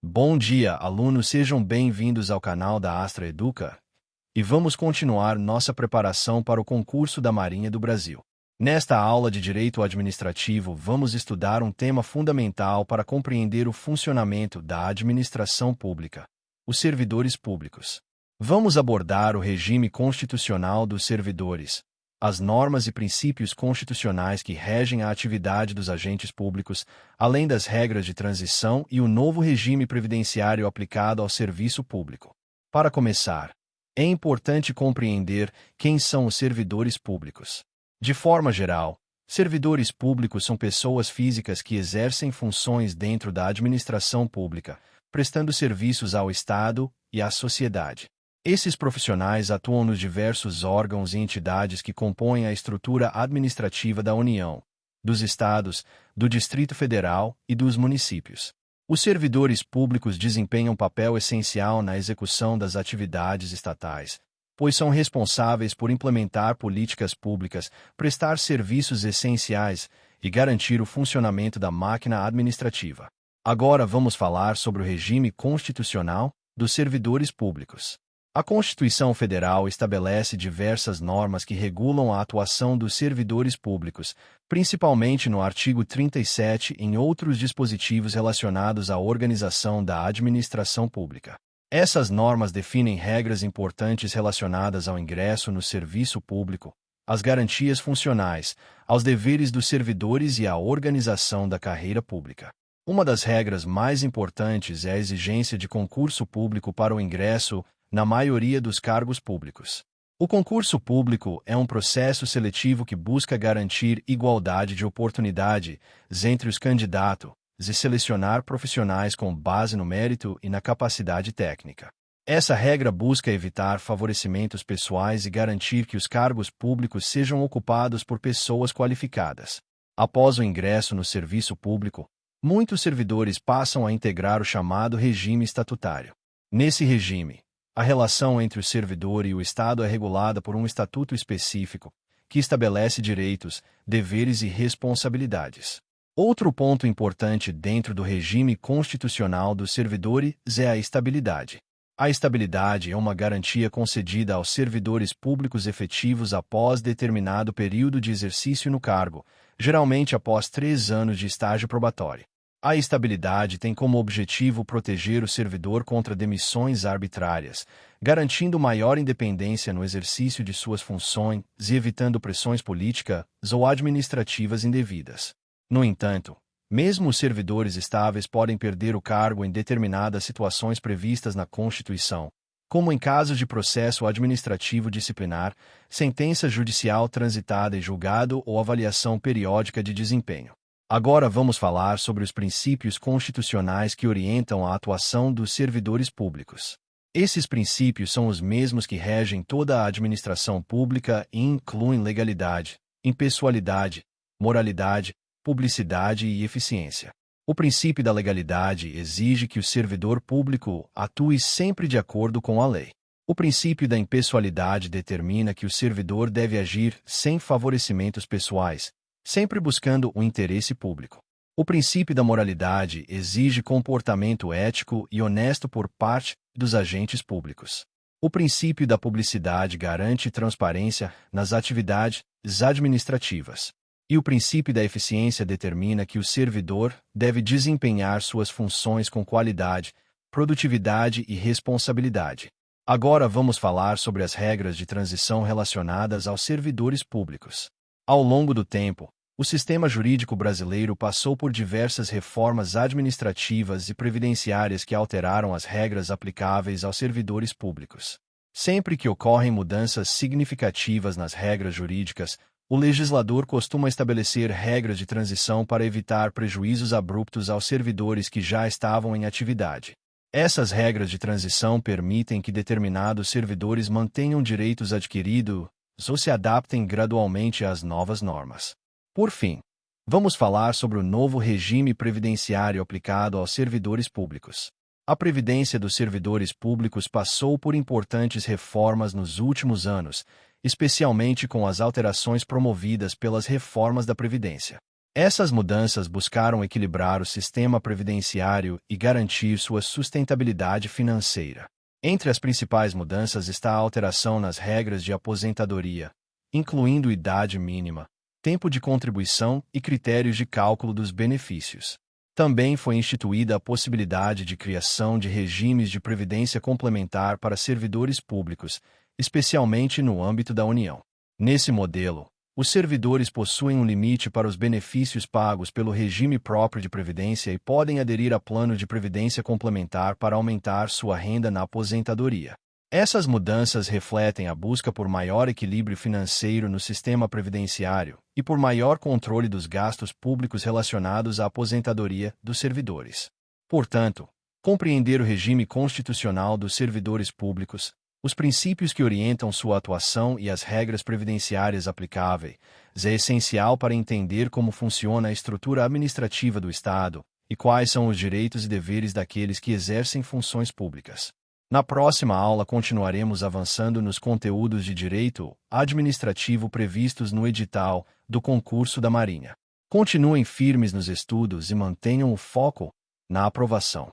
Bom dia, alunos, sejam bem-vindos ao canal da Astra Educa. E vamos continuar nossa preparação para o concurso da Marinha do Brasil. Nesta aula de Direito Administrativo, vamos estudar um tema fundamental para compreender o funcionamento da administração pública, os servidores públicos. Vamos abordar o regime constitucional dos servidores, as normas e princípios constitucionais que regem a atividade dos agentes públicos, além das regras de transição e o novo regime previdenciário aplicado ao serviço público. Para começar, é importante compreender quem são os servidores públicos. De forma geral, servidores públicos são pessoas físicas que exercem funções dentro da administração pública, prestando serviços ao Estado e à sociedade. Esses profissionais atuam nos diversos órgãos e entidades que compõem a estrutura administrativa da União, dos Estados, do Distrito Federal e dos municípios. Os servidores públicos desempenham papel essencial na execução das atividades estatais, pois são responsáveis por implementar políticas públicas, prestar serviços essenciais e garantir o funcionamento da máquina administrativa. Agora vamos falar sobre o regime constitucional dos servidores públicos. A Constituição Federal estabelece diversas normas que regulam a atuação dos servidores públicos, principalmente no artigo 37 e em outros dispositivos relacionados à organização da administração pública. Essas normas definem regras importantes relacionadas ao ingresso no serviço público, às garantias funcionais, aos deveres dos servidores e à organização da carreira pública. Uma das regras mais importantes é a exigência de concurso público para o ingresso na maioria dos cargos públicos. O concurso público é um processo seletivo que busca garantir igualdade de oportunidades entre os candidatos e selecionar profissionais com base no mérito e na capacidade técnica. Essa regra busca evitar favorecimentos pessoais e garantir que os cargos públicos sejam ocupados por pessoas qualificadas. Após o ingresso no serviço público, muitos servidores passam a integrar o chamado regime estatutário. Nesse regime, a relação entre o servidor e o Estado é regulada por um estatuto específico, que estabelece direitos, deveres e responsabilidades. Outro ponto importante dentro do regime constitucional dos servidores é a estabilidade. A estabilidade é uma garantia concedida aos servidores públicos efetivos após determinado período de exercício no cargo, geralmente após 3 anos de estágio probatório. A estabilidade tem como objetivo proteger o servidor contra demissões arbitrárias, garantindo maior independência no exercício de suas funções e evitando pressões políticas ou administrativas indevidas. No entanto, mesmo os servidores estáveis podem perder o cargo em determinadas situações previstas na Constituição, como em casos de processo administrativo disciplinar, sentença judicial transitada em julgado ou avaliação periódica de desempenho. Agora vamos falar sobre os princípios constitucionais que orientam a atuação dos servidores públicos. Esses princípios são os mesmos que regem toda a administração pública e incluem legalidade, impessoalidade, moralidade, publicidade e eficiência. O princípio da legalidade exige que o servidor público atue sempre de acordo com a lei. O princípio da impessoalidade determina que o servidor deve agir sem favorecimentos pessoais, sempre buscando o interesse público. O princípio da moralidade exige comportamento ético e honesto por parte dos agentes públicos. O princípio da publicidade garante transparência nas atividades administrativas. E o princípio da eficiência determina que o servidor deve desempenhar suas funções com qualidade, produtividade e responsabilidade. Agora vamos falar sobre as regras de transição relacionadas aos servidores públicos. Ao longo do tempo, o sistema jurídico brasileiro passou por diversas reformas administrativas e previdenciárias que alteraram as regras aplicáveis aos servidores públicos. Sempre que ocorrem mudanças significativas nas regras jurídicas, o legislador costuma estabelecer regras de transição para evitar prejuízos abruptos aos servidores que já estavam em atividade. Essas regras de transição permitem que determinados servidores mantenham direitos adquiridos ou se adaptem gradualmente às novas normas. Por fim, vamos falar sobre o novo regime previdenciário aplicado aos servidores públicos. A previdência dos servidores públicos passou por importantes reformas nos últimos anos, especialmente com as alterações promovidas pelas reformas da Previdência. Essas mudanças buscaram equilibrar o sistema previdenciário e garantir sua sustentabilidade financeira. Entre as principais mudanças está a alteração nas regras de aposentadoria, incluindo idade mínima, tempo de contribuição e critérios de cálculo dos benefícios. Também foi instituída a possibilidade de criação de regimes de previdência complementar para servidores públicos, especialmente no âmbito da União. Nesse modelo, os servidores possuem um limite para os benefícios pagos pelo regime próprio de previdência e podem aderir a plano de previdência complementar para aumentar sua renda na aposentadoria. Essas mudanças refletem a busca por maior equilíbrio financeiro no sistema previdenciário e por maior controle dos gastos públicos relacionados à aposentadoria dos servidores. Portanto, compreender o regime constitucional dos servidores públicos, os princípios que orientam sua atuação e as regras previdenciárias aplicáveis é essencial para entender como funciona a estrutura administrativa do Estado e quais são os direitos e deveres daqueles que exercem funções públicas. Na próxima aula continuaremos avançando nos conteúdos de direito administrativo previstos no edital do concurso da Marinha. Continuem firmes nos estudos e mantenham o foco na aprovação.